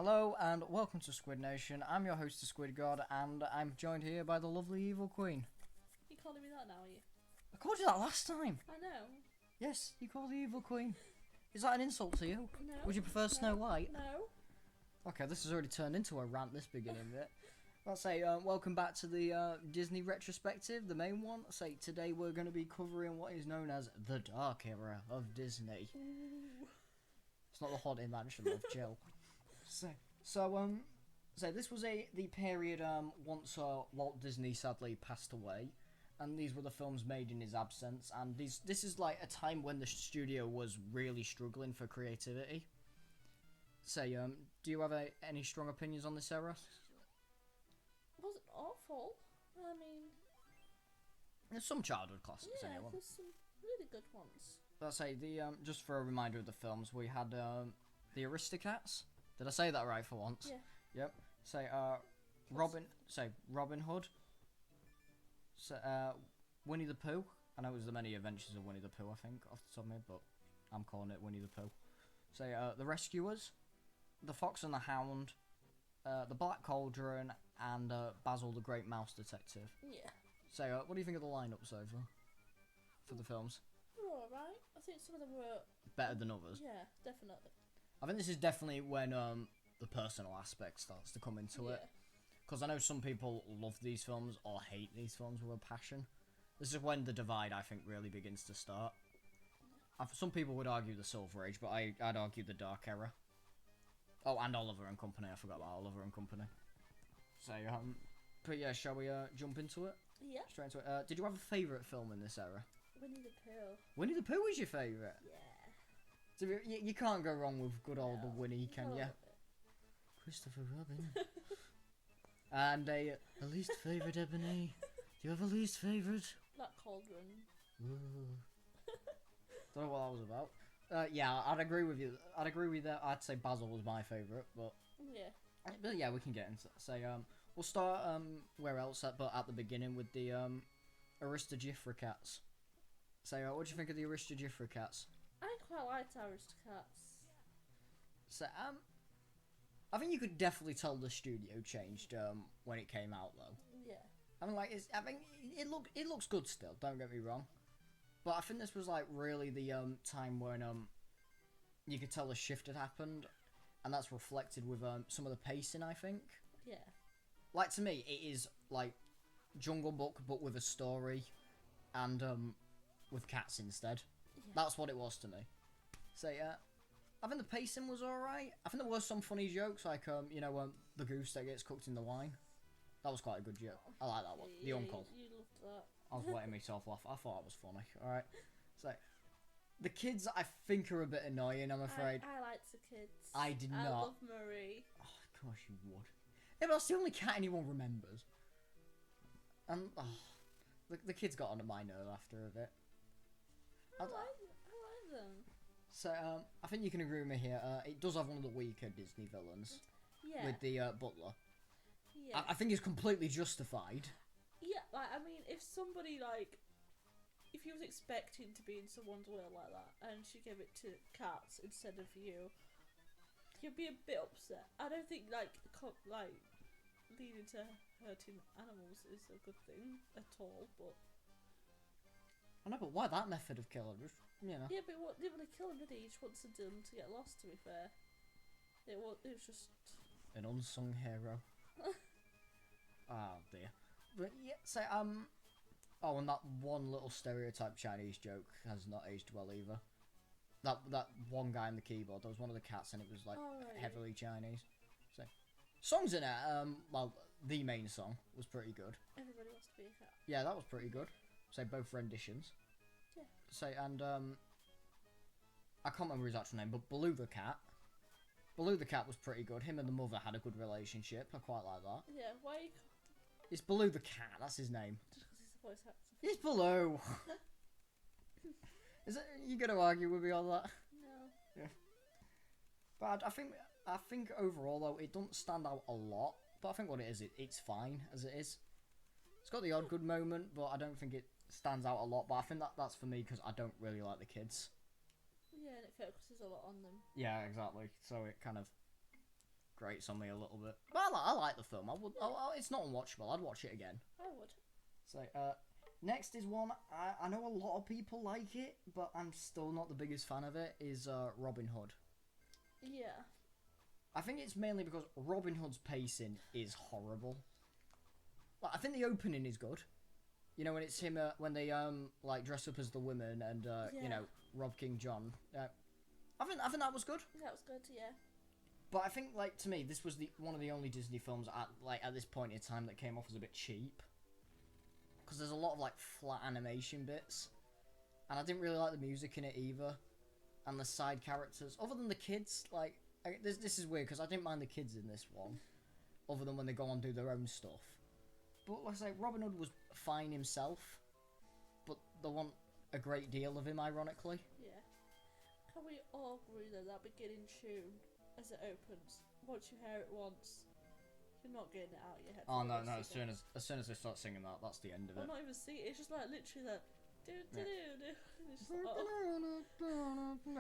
Hello and welcome to Squid Nation. I'm your host, the Squid God, and I'm joined here by the lovely Evil Queen. You calling me that now, are you? I called you that last time. I know. Yes, you called the Evil Queen. Is that an insult to you? No. Would you prefer Snow White? No. Okay, this has already turned into a rant, this beginning bit. Let's say, welcome back to the Disney Retrospective, the main one. Say, today we're going to be covering what is known as the Dark Era of Disney. Ooh. It's not the Haunted Mansion of Jill. So this was the period once Walt Disney sadly passed away, and these were the films made in his absence. And this is like a time when the studio was really struggling for creativity. Say, do you have any strong opinions on this era? It wasn't awful. I mean, There's some childhood classics yeah, anyway. there's some really good ones. Let's say the just for a reminder of the films, we had the Aristocats. Did I say that right for once? Yeah. Yep. Say Robin Hood. So Winnie the Pooh. I know it was the Many Adventures of Winnie the Pooh, I think, off the top of my head, but I'm calling it Winnie the Pooh. Say the Rescuers, the Fox and the Hound, the Black Cauldron, and Basil the Great Mouse Detective. Yeah. Say what do you think of the lineup so far for the films? They're alright. I think some of them were. Better than others. Yeah, definitely. I think this is definitely when the personal aspect starts to come into it. Because I know some people love these films or hate these films with a passion. This is when the divide, I think, really begins to start. Some people would argue the Silver Age, but I'd argue the Dark Era. Oh, and Oliver and Company. I forgot about Oliver and Company. So, but yeah, shall we jump into it? Yeah. Straight into it. Did you have a favourite film in this era? Winnie the Pooh. Winnie the Pooh was your favourite? Yeah. So you can't go wrong with good old Winnie, can you? you? Christopher Robin. And a least favourite, Ebony. Do you have a least favourite? That Cauldron. Don't know what that was about. Yeah, I'd agree with you. I'd agree with that. I'd say Basil was my favourite, but Yeah. we can get into that. Say we'll start where else but at the beginning with the Aristocats. Say what do you think of the Aristocats? I quite liked Aristocats. So I think you could definitely tell the studio changed when it came out though. Yeah. I mean, I think it looks good still. Don't get me wrong, but I think this was like really the time when you could tell a shift had happened, and that's reflected with some of the pacing. I think. Yeah. Like to me, it is like Jungle Book, but with a story, and with cats instead. Yeah. That's what it was to me. So yeah. I think the pacing was alright. I think there were some funny jokes, like the goose that gets cooked in the wine. That was quite a good joke. I like that one. The uncle. You loved that. I was letting myself laugh. I thought it was funny. Alright. So, the kids I think are a bit annoying, I'm afraid. I liked the kids. I did not. I love Marie. Oh, of course you would. Yeah, but that's the only cat anyone remembers. And, the kids got onto my nerve after a bit. I like them. So, I think you can agree with me here. It does have one of the weaker Disney villains. Yeah. With the butler. Yeah. I think it's completely justified. Yeah, like, I mean, if somebody, like, if you was expecting to be in someone's world like that, and she gave it to cats instead of you, you'd be a bit upset. I don't think, like, leading to hurting animals is a good thing at all, but... I know, but why that method of killing? Just, Yeah, but he didn't want to kill him, did he? He just wants them to get lost, to be fair. It was just... An unsung hero. Oh dear. But yeah, so oh, and that one little stereotype Chinese joke has not aged well either. That one guy on the keyboard, there was one of the cats and it was like heavily Chinese. So songs in it, well, the main song was pretty good. Everybody wants to be a cat. Yeah, that was pretty good. So both renditions. Yeah. So and I can't remember his actual name, but Baloo the cat. Baloo the cat was pretty good. Him and the mother had a good relationship. I quite like that. Yeah, why are you... It's Baloo the cat. That's his name. Just because he's a voice actor. It's Baloo. Is it? You gonna argue with me on that? No. Yeah. But I think overall though it doesn't stand out a lot. But I think what it is, it's fine as it is. It's got the odd good moment, but I don't think it stands out a lot. But I think that's for me because I don't really like the kids. Yeah, and it focuses a lot on them. Yeah, exactly. So it kind of grates on me a little bit. But I like the film. It's not unwatchable. I'd watch it again. I would. So, next is one, I know a lot of people like it, but I'm still not the biggest fan of it, is Robin Hood. Yeah. I think it's mainly because Robin Hood's pacing is horrible. Like, I think the opening is good. You know, when it's him, when they like dress up as the women and you know, rob King John. I think that was good. That was good, yeah. But I think, like, to me, this was one of the only Disney films at this point in time that came off as a bit cheap. Because there's a lot of like flat animation bits, and I didn't really like the music in it either, and the side characters. Other than the kids, like this is weird because I didn't mind the kids in this one, other than when they go on and do their own stuff. But like I say, Robin Hood was fine himself, but they want a great deal of him, ironically. Yeah. Can we all agree that beginning tune as it opens, once you hear it once, you're not getting it out of your head. Oh no! As soon as they start singing that, that's the end of it. I'm not even singing. It's just like literally that. It's just like, oh.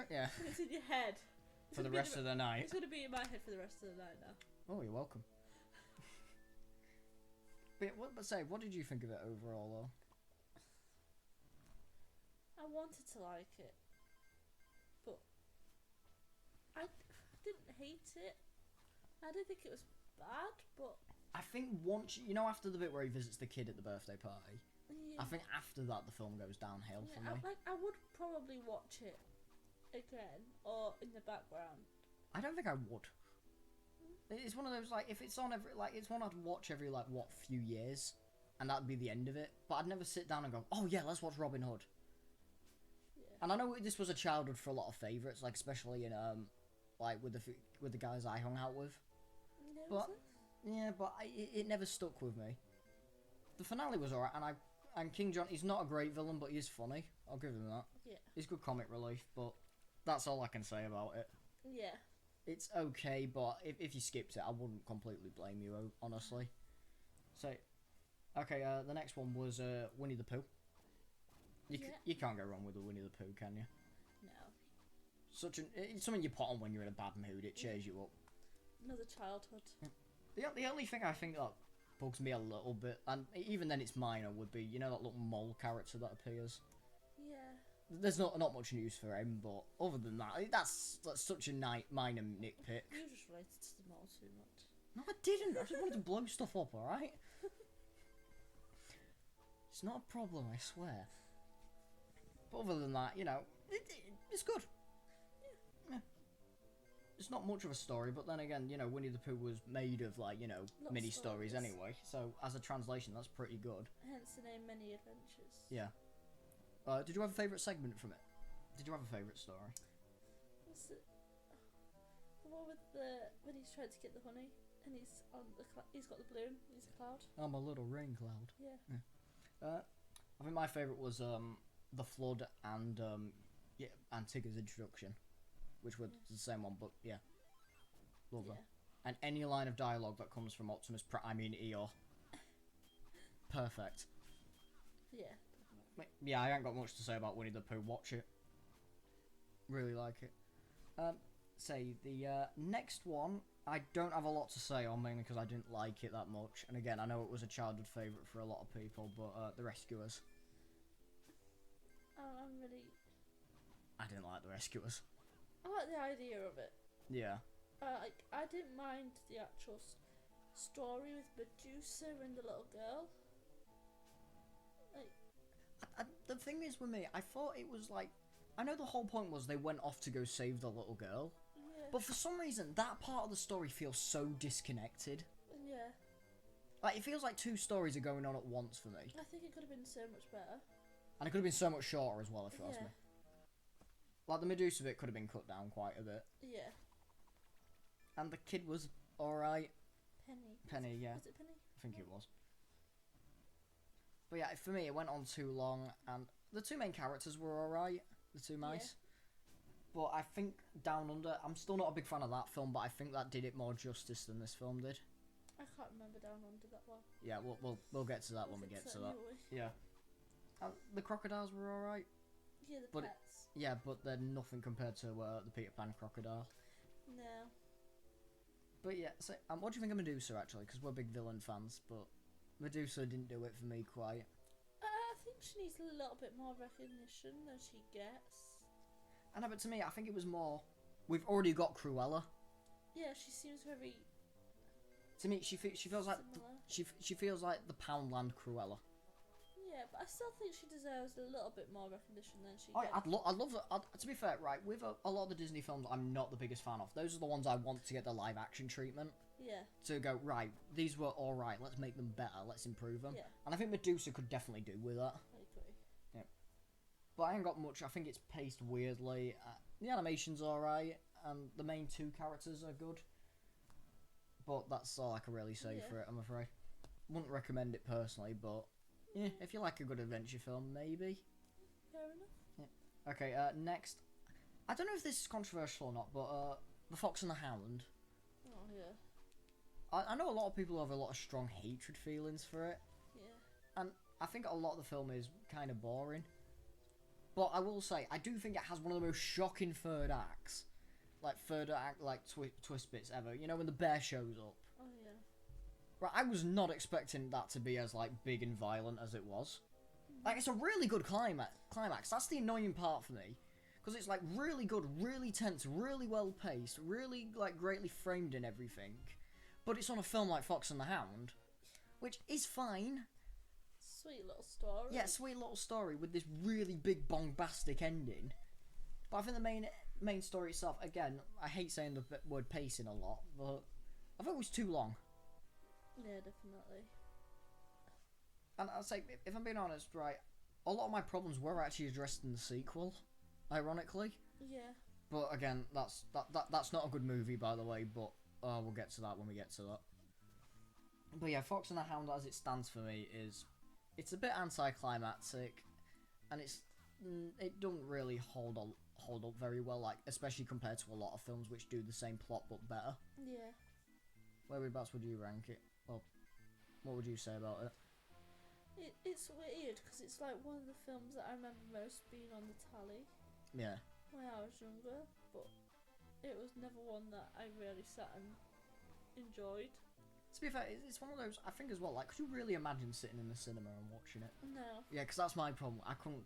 Yeah. It's in your head. For the rest of the night. It's gonna be in my head for the rest of the night now. Oh, you're welcome. What did you think of it overall, though? I wanted to like it, but I didn't hate it. I didn't think it was bad, but I think once after the bit where he visits the kid at the birthday party, yeah. I think after that the film goes downhill for me. I would probably watch it again or in the background. I don't think I would. It's one of those, like, if it's on it's one I'd watch every few years, and that'd be the end of it. But I'd never sit down and go, oh yeah, let's watch Robin Hood. Yeah. And I know this was a childhood for a lot of favourites, like especially in with the guys I hung out with. But it never stuck with me. The finale was alright, and King John, he's not a great villain, but he is funny. I'll give him that. Yeah. He's good comic relief, but that's all I can say about it. Yeah. It's okay, but if you skipped it, I wouldn't completely blame you, honestly. So, okay, the next one was Winnie the Pooh. You can't go wrong with a Winnie the Pooh, can you? No. It's something you put on when you're in a bad mood. It cheers you up. Another childhood. The only thing I think that bugs me a little bit, and even then it's minor, would be, that little mole character that appears. Yeah. There's not much news for him, but other than that, that's such a minor nitpick. You just related to the mole too much. No, I didn't. I just wanted to blow stuff up, alright? It's not a problem, I swear. But other than that, it's good. Yeah. It's not much of a story, but then again, Winnie the Pooh was made of, mini stories anyway. So, as a translation, that's pretty good. Hence the name Many Adventures. Yeah. Did you have a favourite segment from it? Did you have a favourite story? What's it? The one with when he's trying to get the honey, and he's on he's got the balloon. He's a cloud. I'm a little rain cloud. Yeah. I think my favourite was the flood and Antigone's introduction, which were the same one, but yeah, love them. And any line of dialogue that comes from Optimus Prime, Eeyore, perfect. Yeah. Yeah, I ain't got much to say about Winnie the Pooh. Watch it. Really like it. The next one, I don't have a lot to say on, mainly because I didn't like it that much. And again, I know it was a childhood favourite for a lot of people, but The Rescuers. I didn't like The Rescuers. I like the idea of it. Yeah. I didn't mind the actual story with Medusa and the little girl. The thing is with me, I thought it was I know the whole point was they went off to go save the little girl, but for some reason that part of the story feels so disconnected. Yeah. It feels like two stories are going on at once for me. I think it could have been so much better. And it could have been so much shorter as well, if you ask me. The Medusa bit could have been cut down quite a bit. Yeah. And the kid was alright. Penny, yeah. Was it Penny? I think it was. But yeah, for me, it went on too long, and the two main characters were alright, the two mice. Yeah. But I think Down Under, I'm still not a big fan of that film, but I think that did it more justice than this film did. I can't remember Down Under that well. Yeah, we'll get to that when we get to that. Yeah. The crocodiles were alright. Yeah, the pets. Yeah, but they're nothing compared to the Peter Pan crocodile. No. But yeah, so what do you think of Medusa actually? Because we're big villain fans, but Medusa didn't do it for me quite. I think she needs a little bit more recognition than she gets. I know, but to me, I think it was more. We've already got Cruella. Yeah, she seems very. To me, she feels like she feels like the Poundland Cruella. Yeah, but I still think she deserves a little bit more recognition than she Oh, gets. I'd love to be fair, right? With a lot of the Disney films, I'm not the biggest fan of. Those are the ones I want to get the live action treatment. Yeah. To go right, these were all right. Let's make them better. Let's improve them. Yeah. And I think Medusa could definitely do with that. I agree. Yeah. But I ain't got much. I think it's paced weirdly. The animation's alright, and the main two characters are good. But that's all I can really say for it, I'm afraid. Wouldn't recommend it personally, but yeah, if you like a good adventure film, maybe. Fair enough. Yeah. Okay, next. I don't know if this is controversial or not, but The Fox and the Hound. Oh, yeah. I know a lot of people have a lot of strong hatred feelings for it. Yeah. And I think a lot of the film is kind of boring. But I will say, I do think it has one of the most shocking third acts. Like, third act, like, twist bits ever. You know, when the bear shows up. Oh, yeah. Right, I was not expecting that to be as, like, big and violent as it was. Like, it's a really good climax. That's the annoying part for me. Because it's, like, really good, really tense, really well paced, really, like, greatly framed and everything. But it's on a film like Fox and the Hound, which is fine. Sweet little story. Yeah, sweet little story with this really big bombastic ending. But I think the main story itself, again, I hate saying the word pacing a lot, but I think it was too long. Yeah, definitely. And I'll say, if I'm being honest, right, a lot of my problems were actually addressed in the sequel, ironically. Yeah. But again, that's not a good movie, by the way, but we'll get to that when we get to that. But yeah, Fox and the Hound, as it stands for me, it's a bit anticlimactic, and it doesn't really hold up very well, like especially compared to a lot of films which do the same plot but better. Yeah. Whereabouts would you rank it? Well, what would you say about it? It's weird because it's like one of the films that I remember most being on the tally. Yeah. When I was younger, but it was never one that I really sat and enjoyed. To be fair, it's one of those, I think as well, like, could you really imagine sitting in the cinema and watching it? No. Yeah, because that's my problem. I couldn't.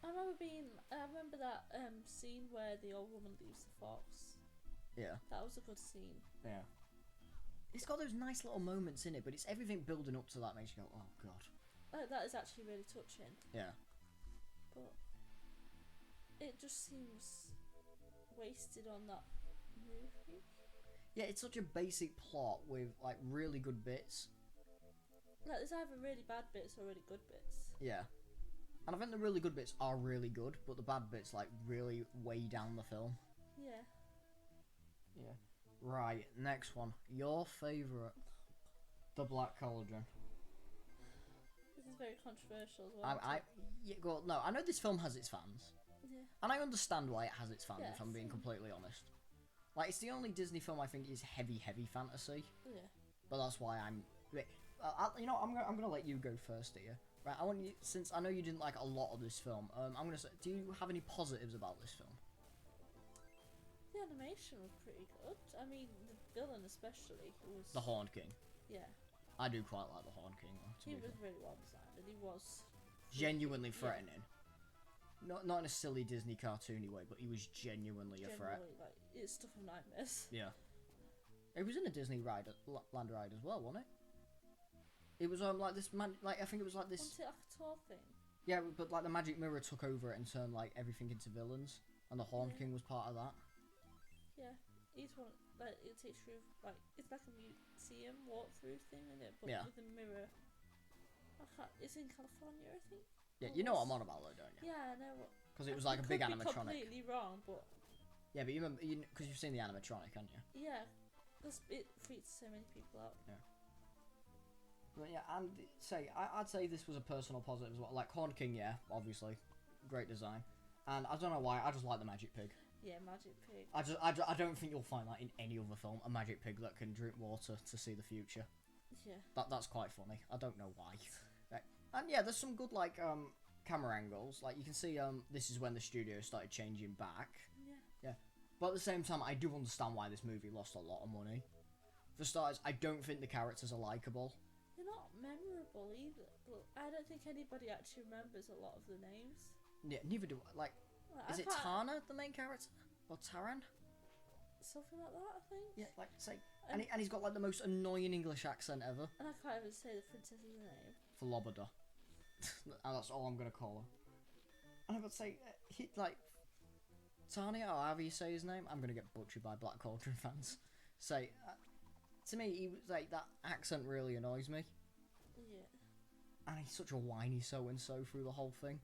I remember that scene where the old woman leaves the fox. Yeah. That was a good scene. Yeah. It's got those nice little moments in it, but it's everything building up to that makes you go, oh god. That is actually really touching. Yeah. But it just seems wasted on that movie. Yeah, it's such a basic plot with, like, really good bits. Like, there's either really bad bits or really good bits. Yeah. And I think the really good bits are really good, but the bad bits, like, really weigh down the film. Yeah. Yeah. Right, next one. Your favourite. The Black Cauldron. This is very controversial as well. No, I know this film has its fans. Yeah. And I understand why it has its fans, Yeah, if I'm being completely honest. Like, it's the only Disney film I think is heavy fantasy. Yeah. But that's why I'm... I'm gonna let you go first here. Right, I want you... Since I know you didn't like a lot of this film, I'm gonna say... Do you have any positives about this film? The animation was pretty good. I mean, the villain especially was... The Horned King. Yeah. I do quite like the Horned King, though, He was really well designed, and he was... genuinely threatening. Not in a silly Disney cartoony way, but he was genuinely a threat. Like, it's stuff of nightmares. Yeah. It was in a Disney land ride as well, wasn't it? It was like this man, like I think it was like this. Wasn't it like a tour thing? Yeah, but like the magic mirror took over it and turned like everything into villains, and the Horned King was part of that. Yeah, each one like it takes you like it's like a museum walkthrough thing, isn't it? But with a mirror. It's in California, I think. Yeah, you know what I'm on about though, don't you? Yeah, I know. Because it was like a big animatronic. Completely wrong, but. Yeah, but you remember, because you've seen the animatronic, haven't you? Yeah, because it freaks so many people out. Yeah. But yeah, and I'd say this was a personal positive as well. Like Horned King, yeah, obviously, great design, and I don't know why, I just like the magic pig. Yeah, magic pig. I don't think you'll find that in any other film, a magic pig that can drink water to see the future. Yeah. That's quite funny. I don't know why. Right. And yeah, there's some good like camera angles. Like you can see this is when the studio started changing back. Yeah. Yeah. But at the same time, I do understand why this movie lost a lot of money. For starters, I don't think the characters are likeable. They're not memorable either. But I don't think anybody actually remembers a lot of the names. Yeah, neither do I. Like is it Tana, the main character? Or Taran? Something like that, I think. Yeah, like, say... And he's got, like, the most annoying English accent ever. And I can't even say the princess's name. Flobada. And that's all I'm going to call her. And I would say, Tanya, or however you say his name, I'm going to get butchered by Black Cauldron fans. Say, to me, he was like, that accent really annoys me. Yeah. And he's such a whiny so-and-so through the whole thing.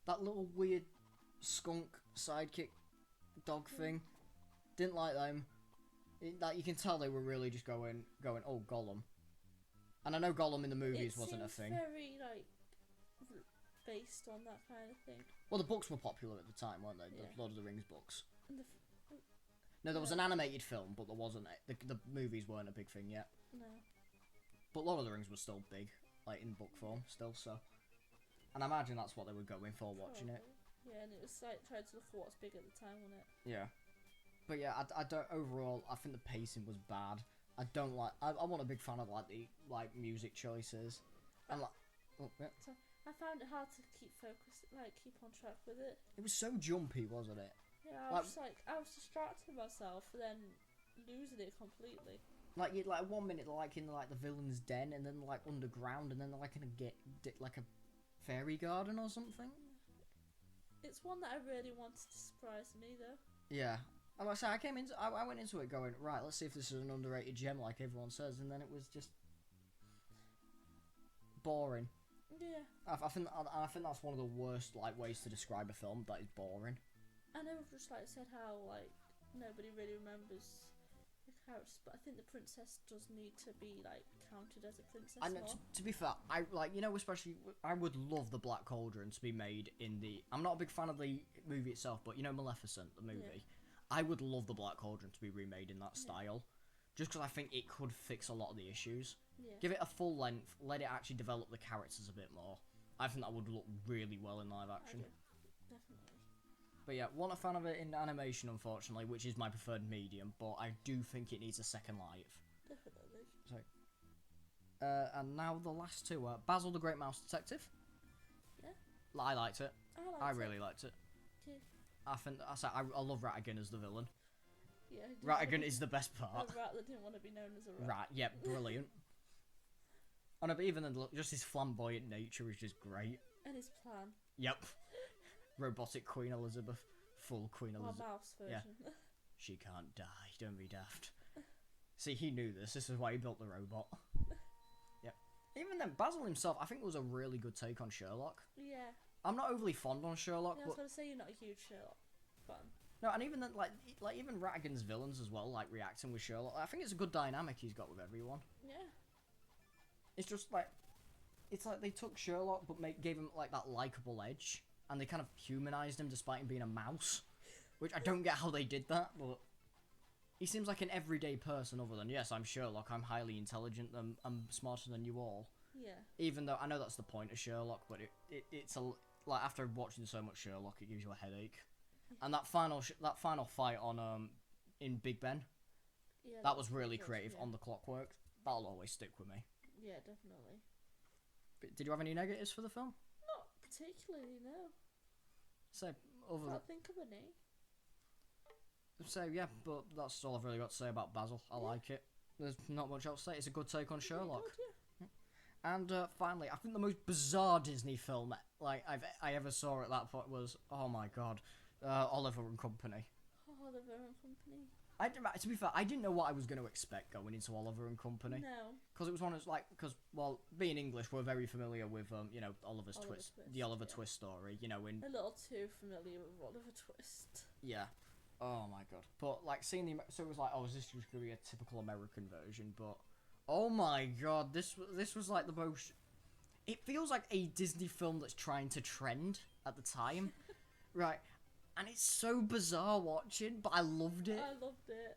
That little weird skunk sidekick dog thing, didn't like them. That you can tell they were really just going, oh, Gollum. And I know Gollum in the movies wasn't a thing. Very, like, based on that kind of thing. Well, the books were popular at the time, weren't they? Yeah. The Lord of the Rings books. And No, there was an animated film, but there wasn't. The movies weren't a big thing yet. No. But Lord of the Rings was still big, like in book form, still. So, and I imagine that's what they were going for watching it. Yeah, and it was like trying to look for what's big at the time, wasn't it? Yeah. But yeah, I don't. Overall, I think the pacing was bad. I don't like. I'm not a big fan of like the music choices. And like, oh, yeah. So I found it hard to keep focused, like keep on track with it. It was so jumpy, wasn't it? Yeah, I was distracting myself and then losing it completely. Like you like 1 minute like in like the villain's den, and then like underground, and then like in a fairy garden or something. It's one that I really wanted to surprise me though. Yeah. Like I said, I went into it going, right, let's see if this is an underrated gem like everyone says, and then it was just boring. Yeah. I think that's one of the worst like ways to describe a film, that is boring. I know I've just like said how like nobody really remembers the characters, but I think the princess does need to be like counted as a princess. And to be fair, I like, you know, especially I would love the Black Cauldron to be made in the. I'm not a big fan of the movie itself, but you know Maleficent, the movie. Yeah. I would love the Black Cauldron to be remade in that style, just because I think it could fix a lot of the issues. Yeah. Give it a full length, let it actually develop the characters a bit more. I think that would look really well in live action. Definitely. But yeah, wasn't a fan of it in animation, unfortunately, which is my preferred medium, but I do think it needs a second life. Definitely. So, and now the last two. Basil the Great Mouse Detective. Yeah. I liked it. I really liked it. Okay. I love Rattigan as the villain. Yeah. Rattigan is the best part. A rat that didn't want to be known as a rat. Rat, yeah, brilliant. Oh no, but even then, just his flamboyant nature is just great. And his plan. Yep. Robotic Queen Elizabeth. Full Queen Elizabeth. Mouse version. Yeah. She can't die, don't be daft. See, he knew this. This is why he built the robot. Yeah. Even then, Basil himself, I think, was a really good take on Sherlock. Yeah. I'm not overly fond on Sherlock, I but was going to say you're not a huge Sherlock fan. no, and even then, like even Rattigan's villains as well, like reacting with Sherlock. I think it's a good dynamic he's got with everyone. Yeah. It's just like, it's like they took Sherlock but gave him like that likable edge, and they kind of humanized him despite him being a mouse, which I don't get how they did that, but he seems like an everyday person other than, yes, I'm Sherlock, I'm highly intelligent, I'm smarter than you all. Yeah. Even though I know that's the point of Sherlock, but it's a like, after watching so much Sherlock, it gives you a headache. And that final fight on in Big Ben, Yeah, that was really creative yeah. on the clockwork. That'll always stick with me. Yeah, definitely. But did you have any negatives for the film? Not particularly, no. So other Can't think of any. so yeah, but that's all I've really got to say about Basil. I like it. There's not much else to say. It's a good take on Sherlock. Good, yeah. And finally, I think the most bizarre Disney film like I ever saw at that point was, oh my god, Oliver and Company. Oliver and Company. To be fair, I didn't know what I was going to expect going into Oliver and Company. No. Because it was one of well, being English, we're very familiar with you know, Oliver Twist, the Oliver Twist story. You know, in a little too familiar with Oliver Twist. Yeah. Oh my god. But like seeing so it was like, oh, is this just going to be a typical American version? But oh my god, this was like the most. It feels like a Disney film that's trying to trend at the time, right? And it's so bizarre watching, but I loved it. I loved it.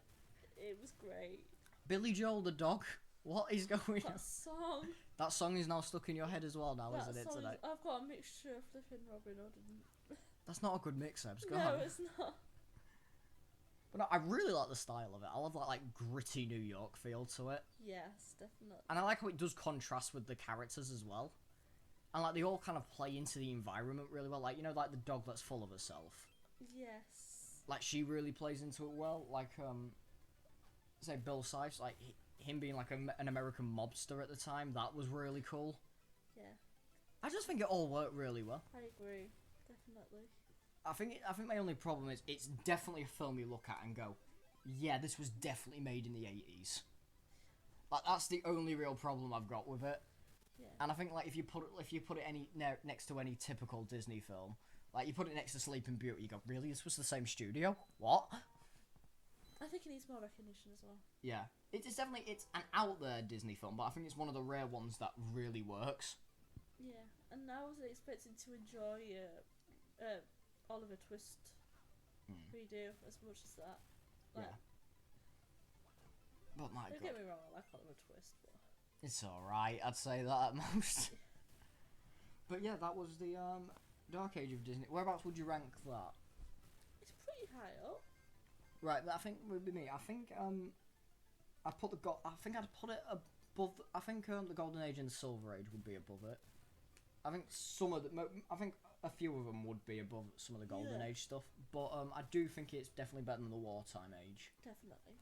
It was great. Billy Joel the dog. What is going on? That song. That song is now stuck in your head as well now, isn't it? Today. I've got a mixture of flipping Robin Hood and. That's not a good mix, Ebs. Go No, on. it's not. But no, I really like the style of it. I love that like gritty New York feel to it, Yes, definitely. and I like how it does contrast with the characters as well, and like they all kind of play into the environment really well. Like like the dog that's full of herself. Yes. Like she really plays into it well. Like say Bill Sipes, like him being like an American mobster at the time, that was really cool. Yeah. I just think it all worked really well. I agree. Definitely. I think my only problem is it's definitely a film you look at and go, yeah, this was definitely made in the 80s. Like that's the only real problem I've got with it. Yeah. And I think like if you put it next to any typical Disney film, like you put it next to Sleeping Beauty, you go, really, this was the same studio? What? I think it needs more recognition as well. Yeah, it's definitely an out there Disney film, but I think it's one of the rare ones that really works. Yeah, and I wasn't expecting to enjoy Oliver Twist redo as much as that. Like, Yeah. But my don't God, get me wrong, I like Oliver Twist, but it's alright. I'd say that at most. But yeah, that was the Dark Age of Disney. Whereabouts would you rank that? it's pretty high up. Right, I think it would be me. I think I'd put I'd put it above. I think the Golden Age and the Silver Age would be above it. I think I think a few of them would be above some of the Golden Age stuff, but I do think it's definitely better than the Wartime Age. Definitely.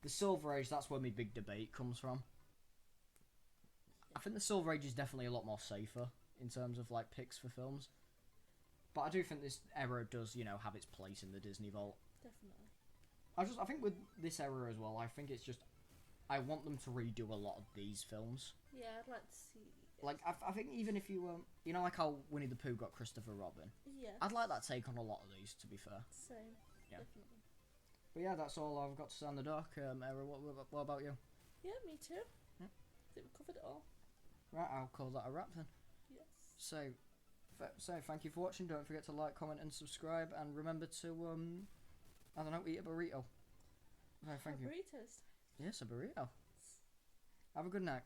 The Silver Age, that's where my big debate comes from. I think the Silver Age is definitely a lot more safer in terms of like picks for films, but I do think this era does have its place in the Disney vault. Definitely. I think with this era as well, I think it's just I want them to redo a lot of these films. Yeah, I'd like to see. Like I think even if you like how Winnie the Pooh got Christopher Robin, Yeah. I'd like that take on a lot of these. To be fair, Same. Yeah. Definitely. but yeah, that's all I've got to say on the Dark era. What about you? Yeah, me too. Yeah. I think we covered it all. Right, I'll call that a wrap then. Yes. So thank you for watching. Don't forget to like, comment, and subscribe, and remember to I don't know, eat a burrito. Right, thank you. Burritos. Yes, a burrito. Have a good night.